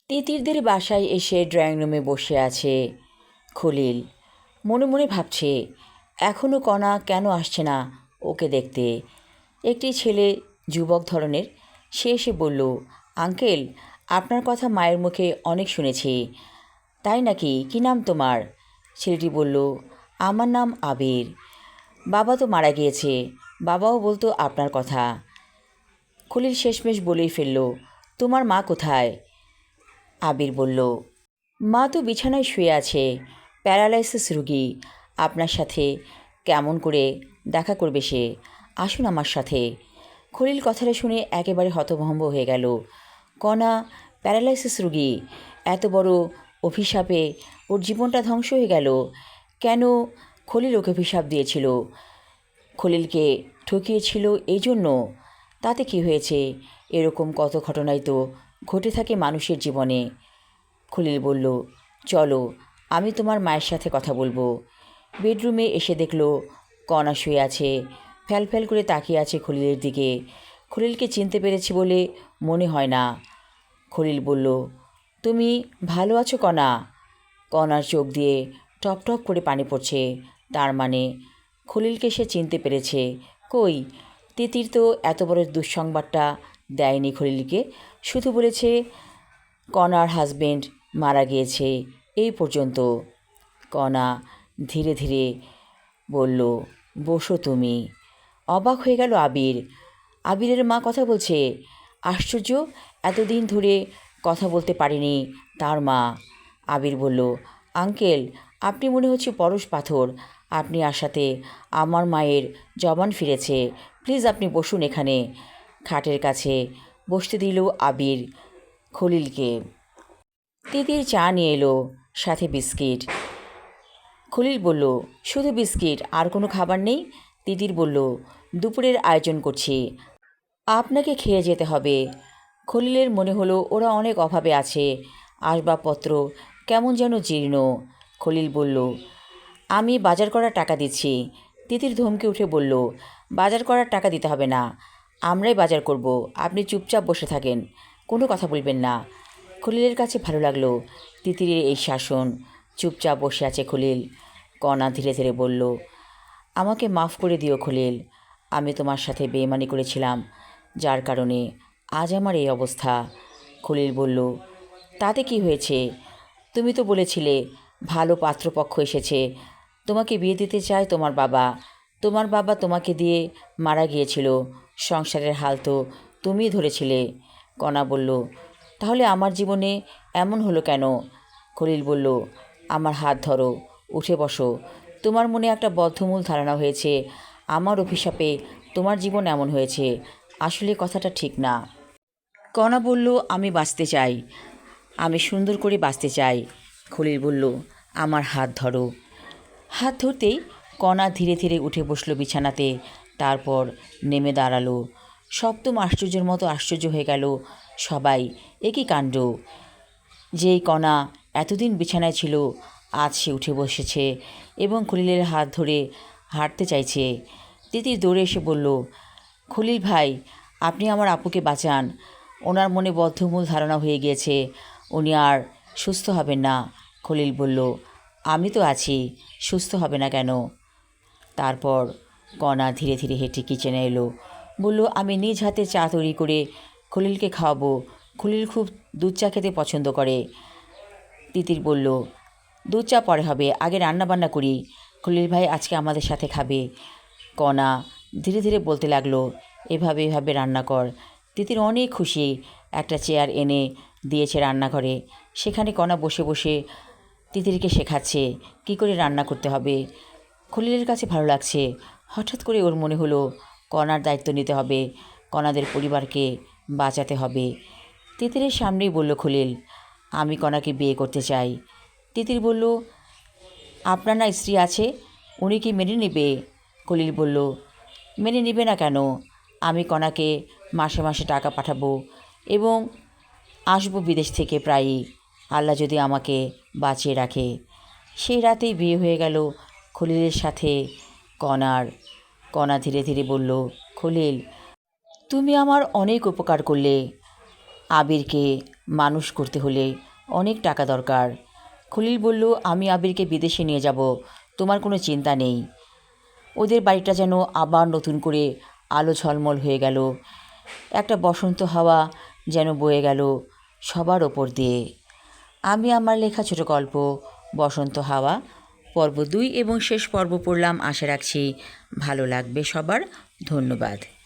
তিতিরদের বাসায় এসে ড্রয়িং রুমে বসে আছে খলিল। মনে মনে ভাবছে এখনও কণা কেন আসছে না ওকে দেখতে। একটি ছেলে, যুবক ধরনের, সে এসে বলল, আঙ্কেল, আপনার কথা মায়ের মুখে অনেক শুনেছি। তাই নাকি? কী নাম তোমার? ছেলেটি বলল, আমার নাম আবির। বাবা তো মারা গিয়েছে, বাবাও বলতো আপনার কথা। খলিল শেষমেশ বলেই ফেলল, তোমার মা কোথায়? আবির বলল, মা তো বিছানায় শুয়ে আছে, প্যারালাইসিস রুগী। আপনার সাথে কেমন করে দেখা করবে সে? আসুন আমার সাথে। খলিল কথাটা শুনে একেবারে হতভম্ব হয়ে গেল। কণা প্যারালাইসিস রুগী? এত বড় অভিশাপে ওর জীবনটা ধ্বংস হয়ে গেল কেন? খলিল ওকে অভিশাপ দিয়েছিল, খলিলকে ঠকিয়েছিল এই জন্য। তাতে কি হয়েছে? এরকম কত ঘটনাই তো ঘটে থাকে মানুষের জীবনে। খলিল বলল, চলো, আমি তোমার মায়ের সাথে কথা বলবো। বেডরুমে এসে দেখল কণা শুয়ে আছে, ফ্যাল করে তাকিয়ে আছে খলিলের দিকে। খলিলকে চিনতে পেরেছি বলে মনে হয় না। খলিল বলল, তুমি ভালো আছো কণা? কণার চোখ দিয়ে টপ টপ করে পানি পড়ছে। তার মানে খলিলকে সে চিনতে পেরেছে। কই, তিতির তো এত বড় দুঃসংবাদটা দেয়নি খলিলকে, শুধু বলেছে কণার হাজবেন্ড মারা গিয়েছে, এই পর্যন্ত। কণা ধীরে ধীরে বলল, বসো তুমি। অবাক হয়ে গেল আবির। আবিরের মা কথা বলছে, আশ্চর্য, এতদিন ধরে কথা বলতে পারেনি তার মা। আবির বলল, আঙ্কেল, আপনি মনে হচ্ছে পরশ পাথর। আপনি আসাতে আমার মায়ের জবান ফিরেছে। প্লিজ আপনি বসুন এখানে। খাটের কাছে বসতে দিল আবির খলিলকে। তিতির চা নিয়ে এলো, সাথে বিস্কিট। খলিল বলল, শুধু বিস্কিট, আর কোনো খাবার নেই? তিতির বলল, দুপুরের আয়োজন করছি, আপনাকে খেয়ে যেতে হবে। খলিলের মনে হলো ওরা অনেক অভাবে আছে, আসবাবপত্র কেমন যেন জীর্ণ। খলিল বলল, আমি বাজার করার টাকা দিচ্ছি। তিতির ধমকে উঠে বলল, বাজার করার টাকা দিতে হবে না, আমরাই বাজার করব, আপনি চুপচাপ বসে থাকেন, কোনো কথা বলবেন না। খলিলের কাছে ভালো লাগলো তিতিরের এই শাসন। চুপচাপ বসে আছে খলিল। কণা ধীরে ধীরে বলল, আমাকে মাফ করে দিও খলিল, আমি তোমার সাথে বেইমানি করেছিলাম, যার কারণে আজ আমার এই অবস্থা। খলিল বলল, তাতে কি হয়েছে? তুমি তো বলেছিলে ভালো পাত্রপক্ষ এসেছে, তোমাকে বিয়ে দিতে চায় তোমার বাবা। তোমার বাবা তোমাকে দিয়ে মারা গিয়েছিল, সংসারের হাল তো তুমিই ধরেছিলে। কণা বলল, তাহলে আমার জীবনে এমন হলো কেন? খলিল বলল, আমার হাত ধরো, উঠে বসো। তোমার মনে একটা বদ্ধমূল ধারণা হয়েছে আমার অভিশাপে তোমার জীবন এমন হয়েছে। আসলে কথাটা ঠিক না। কণা বলল, আমি বাঁচতে চাই, আমি সুন্দর করে বাঁচতে চাই। খলিল বলল, আমার হাত ধরো। হাত ধরতেই কণা ধীরে ধীরে উঠে বসলো বিছানাতে, তারপর নেমে দাঁড়ালো। সপ্তম আশ্চর্যের মতো আশ্চর্য হয়ে গেল সবাই। এ কী কাণ্ড! যেই কণা এতদিন বিছানায় ছিল, আজ সে উঠে বসেছে এবং খলিলের হাত ধরে হাঁটতে চাইছে। তিতির দৌড়ে এসে বলল, খলিল ভাই, আপনি আমার আপুকে বাঁচান, ওনার মনে বদ্ধমূল ধারণা হয়ে গিয়েছে, উনি আর সুস্থ হবেন না। খলিল বলল, আমি তো আছি, সুস্থ হবে না কেন? তারপর কণা ধীরে ধীরে হেঁটে কিচেনে এলো, বলল, আমি নিজ হাতে চা তৈরি করে খলিলকে খাওয়াবো, খলিল খুব দুধ চা খেতে পছন্দ করে। তিতির বলল, দুধ চা পরে হবে, আগে রান্না বান্না করি, খলিল ভাই আজকে আমাদের সাথে খাবে। কণা ধীরে ধীরে বলতে লাগলো, এভাবে এভাবে রান্না কর। তিতির অনেক খুশি, একটা চেয়ার এনে দিয়েছে রান্নাঘরে। সেখানে কণা বসে বসে তিতিরকে শেখাচ্ছে কী করে রান্না করতে হবে। খলিলের কাছে ভালো লাগছে। হঠাৎ করে ওর মনে হলো কণার দায়িত্ব নিতে হবে, কণাদের পরিবারকে বাঁচাতে হবে। তিতিরের সামনেই বলল খলিল, আমি কণাকে বিয়ে করতে চাই। তিতির বলল, আপনার না স্ত্রী আছে, উনি কি মেনে নেবে? খলিল বলল, মেনে নেবে না কেন? আমি কণাকে মাসে মাসে টাকা পাঠাবো এবং আসবো বিদেশ থেকে প্রায়ই, আল্লাহ যদি আমাকে বাঁচিয়ে রাখে। সেই রাতেই বিয়ে হয়ে গেল খলিলের সাথে কণার। কণা ধীরে ধীরে বলল, খলিল, তুমি আমার অনেক উপকার করলে। আবিরকে মানুষ করতে হলে অনেক টাকা দরকার। খলিল বলল, আমি আবিরকে বিদেশে নিয়ে যাব, তোমার কোনো চিন্তা নেই। ওদের বাড়িটা যেন আবার নতুন করে আলো ঝলমল হয়ে গেল। একটা বসন্ত হাওয়া যেন বয়ে গেল সবার ওপর দিয়ে। আমি আমার লেখা ছোট গল্প বসন্ত হাওয়া পর্ব 2 এবং শেষ পর্ব পড়লাম। আশা রাখছি ভালো লাগবে সবার। ধন্যবাদ।